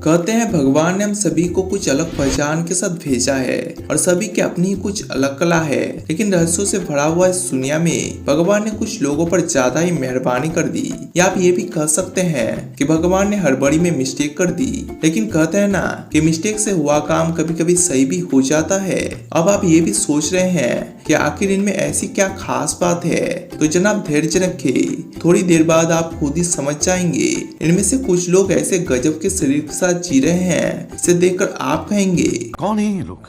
कहते हैं भगवान ने हम सभी को कुछ अलग पहचान के साथ भेजा है और सभी की अपनी ही कुछ अलग कला है, लेकिन रहस्यों से भरा हुआ इस दुनिया में भगवान ने कुछ लोगों पर ज्यादा ही मेहरबानी कर दी। या आप ये भी कह सकते हैं कि भगवान ने हड़बड़ी में मिस्टेक कर दी, लेकिन कहते हैं ना कि मिस्टेक से हुआ काम कभी कभी सही भी हो जाता है। अब आप ये भी सोच रहे हैं कि आखिर इनमें ऐसी क्या खास बात है, तो जनाब धैर्य रखें, थोड़ी देर बाद आप खुद ही समझ जाएंगे। इनमें से कुछ लोग ऐसे गजब के शरीर के साथ जी रहे हैं, इसे देखकर आप कहेंगे कौन है ये लोग,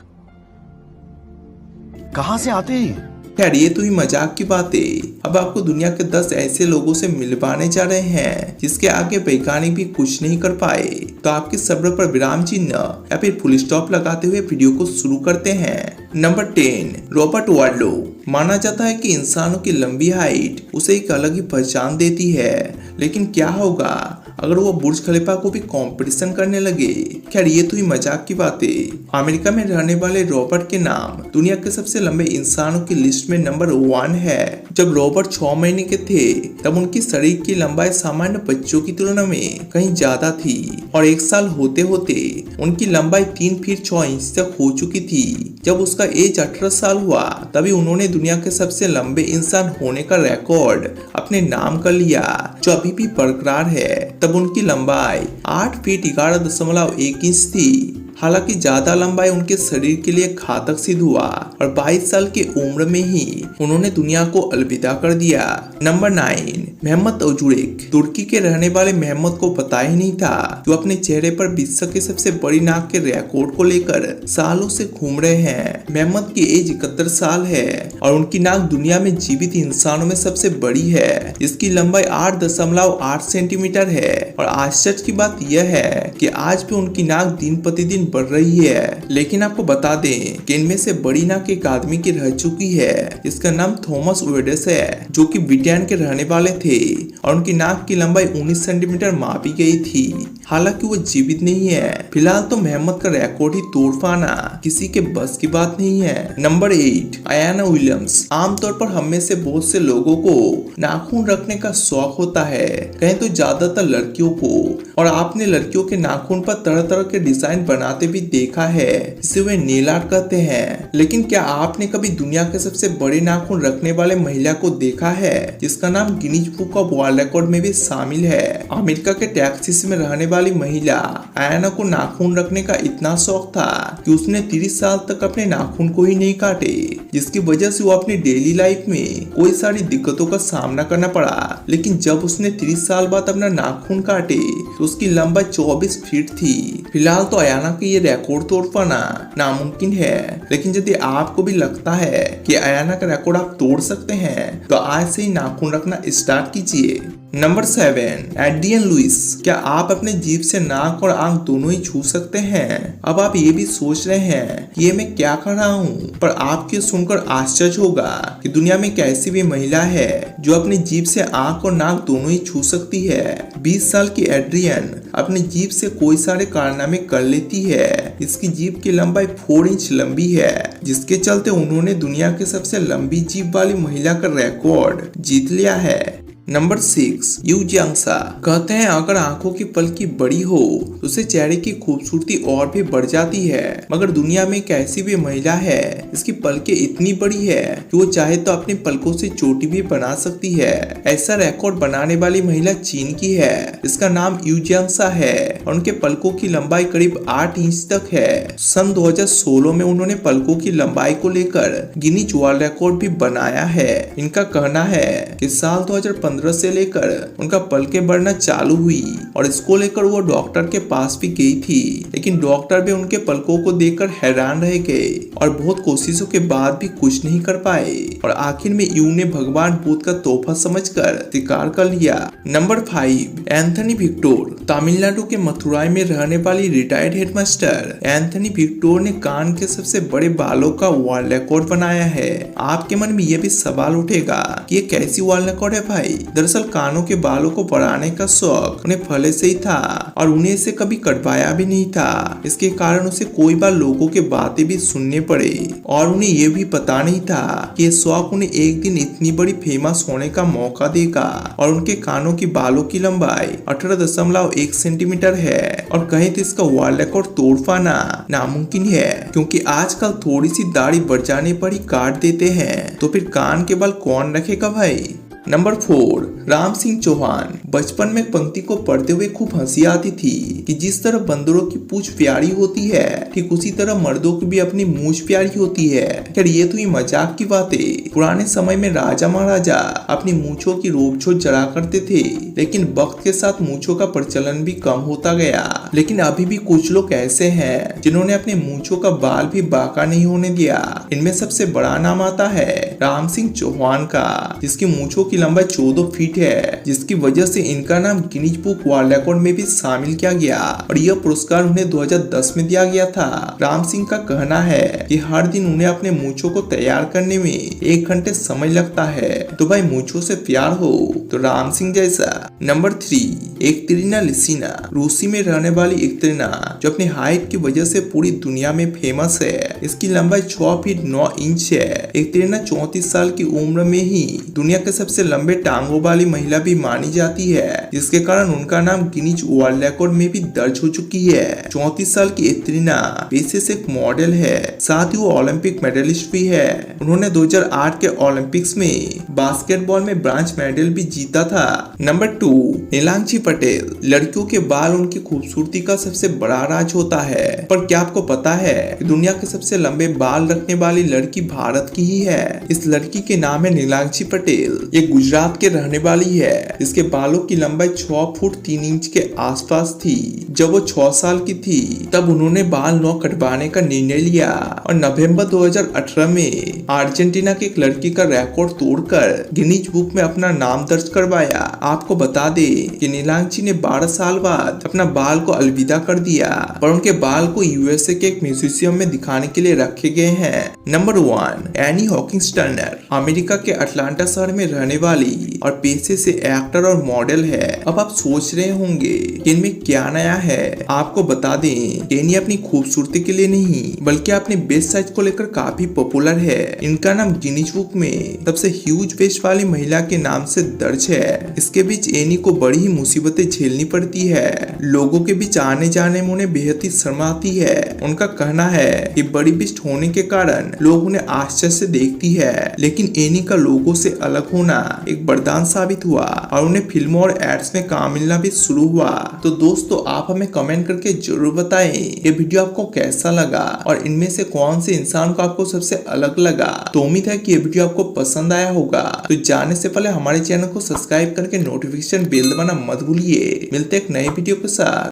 कहां से आते हैं? यार ये तो ही मजाक की बात है। अब आपको दुनिया के 10 ऐसे लोगों से मिलवाने जा रहे हैं जिसके आगे वैज्ञानिक भी कुछ नहीं कर पाए। तो आपके सब्र पर विराम चिन्ह या फिर फुल स्टॉप लगाते हुए वीडियो को शुरू करते हैं। Number 10, Robert Warlow. माना जाता है कि इंसानों की लंबी हाइट उसे एक अलग ही पहचान देती है, लेकिन क्या होगा अगर वो बुर्ज खलीफा को भी कंपटीशन करने लगे? खैर ये तो ही मजाक की बात है। अमेरिका में रहने वाले रॉबर्ट के नाम दुनिया के सबसे लंबे इंसानों की लिस्ट में नंबर 1 है। जब रॉबर्ट 6 महीने के थे तब उनकी शरीर की लंबाई सामान्य बच्चों की तुलना में कहीं ज्यादा थी और 1 साल होते होते उनकी लंबाई 3 फीट 6 इंच तक हो चुकी थी। जब उसका एज 18 साल हुआ तभी उन्होंने दुनिया के सबसे लंबे इंसान होने का रिकॉर्ड अपने नाम कर लिया, जो अभी भी बरकरार है। तब उनकी लंबाई 8 फीट 11.1 इंच थी। हालांकि ज्यादा लंबाई उनके शरीर के लिए घातक सिद्ध हुआ और 22 साल की उम्र में ही उन्होंने दुनिया को अलविदा कर दिया। नंबर 9, मोहम्मद ओजुरेक। तुर्की के रहने वाले मोहम्मद को पता ही नहीं था जो अपने चेहरे पर विश्व के सबसे बड़ी नाक के रिकॉर्ड को लेकर सालों से घूम रहे हैं। मोहम्मद की एज 71 साल है और उनकी नाक दुनिया में जीवित इंसानों में सबसे बड़ी है। इसकी लंबाई 8.8 सेंटीमीटर है और आश्चर्य की बात यह है कि आज भी उनकी नाक दिन प्रतिदिन बढ़ रही है। लेकिन आपको बता दें कि इनमें से बड़ी नाक एक आदमी की रह चुकी है, इसका नाम थॉमस वेडेस है, जो कि ब्रिटेन के रहने वाले थे और उनकी नाक की लंबाई 19 सेंटीमीटर मापी गई थी। हालांकि वो जीवित नहीं है। फिलहाल तो मोहम्मद का रिकॉर्ड ही तोड़ पाना किसी के बस की बात नहीं है। Number 8, Ayana Williams. आमतौर पर हम में से बहुत से लोगों को नाखून रखने का शौक होता है, कहें तो ज्यादातर लड़कियों को, और आपने लड़कियों के नाखून पर तरह तरह के डिजाइन बनाते भी देखा है, जिसे वे नेल आर्ट कहते हैं। लेकिन क्या आपने कभी दुनिया के सबसे बड़े नाखून रखने वाले महिला को देखा है, जिसका नाम Guinness book of world record में भी शामिल है? अमेरिका के टेक्सास में रहने वाली महिला अयाना को नाखून रखने का इतना शौक था कि उसने 30 साल तक अपने नाखून को ही नहीं काटे, जिसकी वजह से वो अपनी डेली लाइफ में कोई सारी दिक्कतों का सामना करना पड़ा। लेकिन जब उसने 30 साल बाद अपना नाखून काटे तो उसकी लंबाई 24 फीट थी। फिलहाल तो अयाना के ये रिकॉर्ड तोड़ पाना नामुमकिन है, लेकिन यदि आपको भी लगता है कि अयाना का रिकॉर्ड आप तोड़ सकते हैं तो आज से ही नाखून रखना स्टार्ट कीजिए। Number 7, Adrian Lewis. क्या आप अपने जीभ से नाक और आंख दोनों ही छू सकते हैं? अब आप ये भी सोच रहे हैं कि ये मैं क्या कर रहा हूँ, पर आपके सुनकर आश्चर्य होगा कि दुनिया में एक ऐसी भी महिला है जो अपनी जीभ से आंख और नाक दोनों ही छू सकती है। 20 साल की एड्रियन अपनी जीभ से कोई सारे कारनामे कर लेती है। इसकी जीभ की लंबाई 4 इंच लंबी है, जिसके चलते उन्होंने दुनिया के सबसे लंबी जीभ वाली महिला का रिकॉर्ड जीत लिया है। Number 6, Yu Jiangsa. कहते हैं अगर आंखों की पलकी बड़ी हो तो उससे चेहरे की खूबसूरती और भी बढ़ जाती है, मगर दुनिया में एक ऐसी भी महिला है इसकी पलकें इतनी बड़ी है कि वो चाहे तो अपनी पलकों से चोटी भी बना सकती है। ऐसा रिकॉर्ड बनाने वाली महिला चीन की है, इसका नाम यू जियांगसा है और उनके पलकों की लंबाई करीब 8 इंच तक है। सन 2016 में उन्होंने पलकों की लंबाई को लेकर गिनीज वर्ल्ड रिकॉर्ड भी बनाया है। इनका कहना है कि साल 2015 से लेकर उनका पलकें बढ़ना चालू हुई और इसको लेकर वो डॉक्टर के पास भी गई थी, लेकिन डॉक्टर भी उनके पलकों को देखकर हैरान रह गए और बहुत कोशिशों के बाद भी कुछ नहीं कर पाए और आखिर में यू ने भगवान बुद्ध का तोहफा समझकर स्वीकार कर लिया। Number 5, Anthony victor. तमिलनाडु के मथुराई में रहने वाली रिटायर्ड हेडमास्टर एंथनी विक्टोर ने कान के सबसे बड़े बालों का वर्ल्ड रिकॉर्ड बनाया है। आपके मन में यह भी सवाल उठेगा कि ये कैसी वर्ल्ड रिकॉर्ड है भाई? दरअसल कानों के बालों को बढ़ाने का शौक उन्हें पहले से ही था और उन्हें इसे कभी कटवाया भी नहीं था। इसके कारण उसे कोई बार लोगों के बातें भी सुनने पड़े और उन्हें ये भी पता नहीं था कि ये शौक उन्हें एक दिन इतनी बड़ी फेमस होने का मौका देगा। और उनके कानों की बालों की लंबाई 18.1 सेंटीमीटर है और कहीं तो इसका वर्ल्ड रिकॉर्ड तोड़ पाना नामुमकिन है, क्योंकि आजकल थोड़ी सी दाढ़ी बढ़ जाने पर ही काट देते हैं। तो फिर कान के बाल कौन रखेगा भाई। नंबर 4, राम सिंह चौहान। बचपन में एक पंक्ति को पढ़ते हुए खूब हंसी आती थी कि जिस तरह बंदरों की पूंछ प्यारी होती है, ठीक उसी तरह मर्दों की भी अपनी मूंछ प्यारी होती है। खैर ये तो ही मजाक की बातें। पुराने समय में राजा महाराजा अपनी मूंछों की रोक-छोक जरा करते थे, लेकिन वक्त के साथ मूंछों का प्रचलन भी कम होता गया। लेकिन अभी भी कुछ लोग ऐसे हैं जिन्होंने अपने मूंछों का बाल भी बांका नहीं होने दिया। इनमें सबसे बड़ा नाम आता है राम सिंह चौहान का, जिसकी मूंछों की लंबाई 14 फीट है, जिसकी वजह से इनका नाम गिनीज बुक वर्ल्ड रिकॉर्ड में भी शामिल किया गया और यह पुरस्कार उन्हें 2010 में दिया गया था। राम सिंह का कहना है कि हर दिन उन्हें अपने मूंछों को तैयार करने में 1 घंटे समय लगता है। तो भाई मूंछों से प्यार हो तो राम सिंह जैसा। Number 3, Ekaterina Lisina. रूसी में रहने वाली एकतेरिना जो अपनी हाइट की वजह से पूरी दुनिया में फेमस है। इसकी लंबाई 6 फीट 9 इंच है। एकतेरिना 34 साल की उम्र में ही दुनिया के सबसे लंबे टांगों वाली महिला भी मानी जाती है, जिसके कारण उनका नाम गिनीज वर्ल्ड रिकॉर्ड में भी दर्ज हो चुकी है। 34 साल की एकतेरिना पेशे से एक मॉडल है, साथ ही वो ओलंपिक मेडलिस्ट भी है। उन्होंने 2008 के ओलंपिक्स में बास्केटबॉल में ब्रांज मेडल भी जीता था। नंबर 2, नीलांशी पटेल। लड़कियों के बाल उनकी खूबसूरती का सबसे बड़ा राज होता है, पर क्या आपको पता है कि दुनिया के सबसे लंबे बाल रखने वाली लड़की भारत की ही है। इस लड़की के नाम है नीलांशी पटेल। ये गुजरात के रहने वाली है। इसके बालों की लंबाई 6 फुट 3 इंच के आसपास थी। जब वो 6 साल की थी तब उन्होंने बाल नौ कटवाने का निर्णय लिया और नवंबर 2018 में अर्जेंटीना की एक लड़की का रिकॉर्ड तोड़कर गिनीज बुक में अपना नाम दर्ज करवाया। आपको बता दे कि नीलांशी ने 12 साल बाद अपना बाल को अलविदा कर दिया, पर उनके बाल को यूएसए के एक म्यूजियम में दिखाने के लिए रखे गए हैं। Number 1, any Hawkins Turner. America के अटलांटा शहर में रहने वाली और पेशे से एक्टर और मॉडल है। अब आप सोच रहे होंगे कि इनमें क्या नया है। आपको बता दें कि एनी अपनी खूबसूरती के लिए नहीं बल्कि अपने बेस्ट साइज को लेकर काफी पॉपुलर है। इनका नाम गिनीज बुक में सबसे ह्यूज वेस्ट वाली महिला के नाम से दर्ज है। इसके बीच एनी को बड़ी ही मुसीबतें झेलनी पड़ती है। लोगों के बीच आने जाने में उन्हें बेहद ही शर्म आती है। उनका कहना है कि बड़ी बिस्ट होने के कारण लोग उन्हें आश्चर्य से देखती है, लेकिन एनी का लोगों से अलग होना एक वरदान साबित हुआ और उन्हें फिल्मों और एड्स में काम मिलना भी शुरू हुआ। तो दोस्तों आप हमें कमेंट करके जरूर बताएं ये वीडियो आपको कैसा लगा और इनमें से कौन से इंसान को आपको सबसे अलग लगा। तो उम्मीद है कि ये वीडियो आपको पसंद आया होगा। तो जाने से पहले हमारे चैनल को सब्सक्राइब करके नोटिफिकेशन बेल दबाना मत भूलिए। मिलते एक नए वीडियो के साथ।